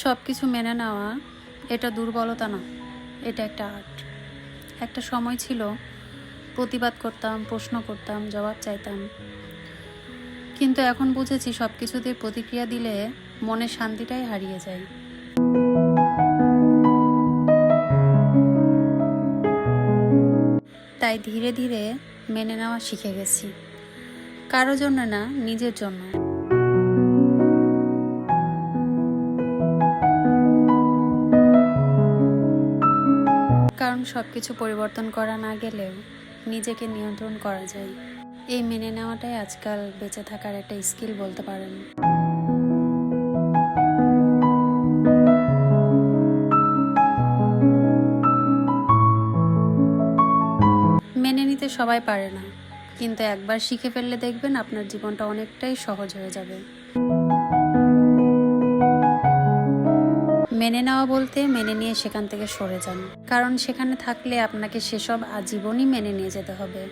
সব কিছু মেনে নেওয়া এটা দুর্বলতা না, এটা একটা আর্ট। একটা সময় ছিল প্রতিবাদ করতাম, প্রশ্ন করতাম, জবাব চাইতাম, কিন্তু এখন বুঝেছি সব কিছুতে প্রতিক্রিয়া দিলে মনের শান্তিটাই হারিয়ে যায়। তাই ধীরে ধীরে মেনে নেওয়া শিখে গেছি, কারো জন্য না, নিজের জন্য। কারণ সবকিছু পরিবর্তন করা না গেলেও নিজেকে নিয়ন্ত্রণ করা যায়। এই মেনে নেওয়াটাই আজকাল বেঁচে থাকার একটা স্কিল বলতে পারেন। মেনে নিতে সবাই পারে না, কিন্তু একবার শিখে ফেললে দেখবেন আপনার জীবনটা অনেকটাই সহজ হয়ে যাবে। মেনে নেওয়া বলতে মেনে নিয়ে সেখান থেকে সরে যান, কারণ সেখানে থাকলে আপনাকে সেসব আজীবনই মেনে নিয়ে যেতে হবে।